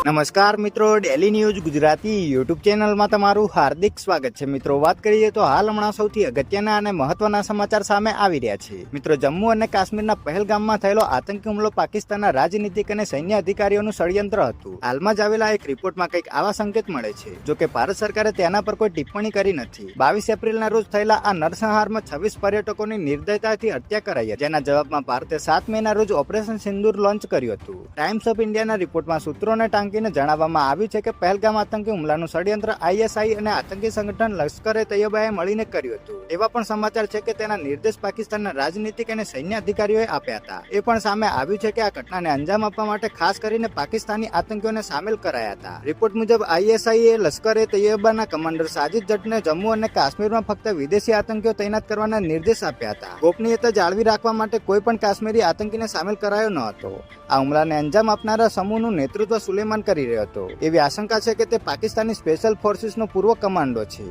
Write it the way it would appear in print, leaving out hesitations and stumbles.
નમસ્કાર મિત્રો, daily news Gujarati YouTube ચેનલમાં તમારું હાર્દિક સ્વાગત છે. મિત્રો, વાત કરીએ તો હાલ હમણાં સૌથી અગત્યના અને મહત્વના સમાચાર સામે આવી રહ્યા છે. મિત્રો, જમ્મુ અને કાશ્મીરના પહેલગામમાં થયેલો આતંકી હુમલો પાકિસ્તાનના રાજનીતિક અને સૈન્ય અધિકારીઓનું ષડયંત્ર હતું. હાલમાં જ આવેલા એક રિપોર્ટમાં કંઈક આવા સંકેત મળે છે. જો કે ભારત સરકારે તેના પર કોઈ ટિપ્પણી કરી નથી. 22 એપ્રિલના રોજ થયેલા આ નરસંહારમાં 26 પર્યટકોની નિર્દયતાથી હત્યા કરાઈ હતી, જેના જવાબમાં ભારતે 7 મેના રોજ ઓપરેશન સિંદૂર લોન્ચ કર્યું હતું. ટાઈમ્સ ઓફ ઇન્ડિયાના રિપોર્ટમાં સૂત્રોને ટાંકી જણાવવામાં આવ્યું છે કે પહેલગામ આતંકી હુમલાનું ષડયંત્ર આઈએસઆઈ અને આતંકી સંગઠન લશ્કરે તૈયબાએ મળીને કર્યું હતું. એવા પણ સમાચાર છે કે તેના નિર્દેશ પાકિસ્તાનના રાજનીતિક અને સૈન્ય અધિકારીઓએ આપ્યા હતા. એ પણ સામે આવ્યું છે કે આ ઘટનાને અંજામ આપવા માટે ખાસ કરીને પાકિસ્તાની આતંકીઓને સામેલ કરાયા હતા. રિપોર્ટ મુજબ આઈએસઆઈએ લશ્કરે તૈયબાના કમાન્ડર સાજિદ જટને જમ્મુ અને કાશ્મીરમાં ફક્ત વિદેશી આતંકીઓ તૈનાત કરવાના નિર્દેશ આપ્યા હતા. ગોપનીયતા જાળવી રાખવા માટે કોઈ પણ કાશ્મીરી આતંકીને સામેલ કરાયો ન હતો. આ હુમલાને અંજામ આપનારા સમૂહનું નેતૃત્વ સુલેમાન કરી રહ્યો હતો. એવી આશંકા છે કે તે પાકિસ્તાની સ્પેશિયલ ફોર્સિસનો પૂર્વ કમાન્ડો છે.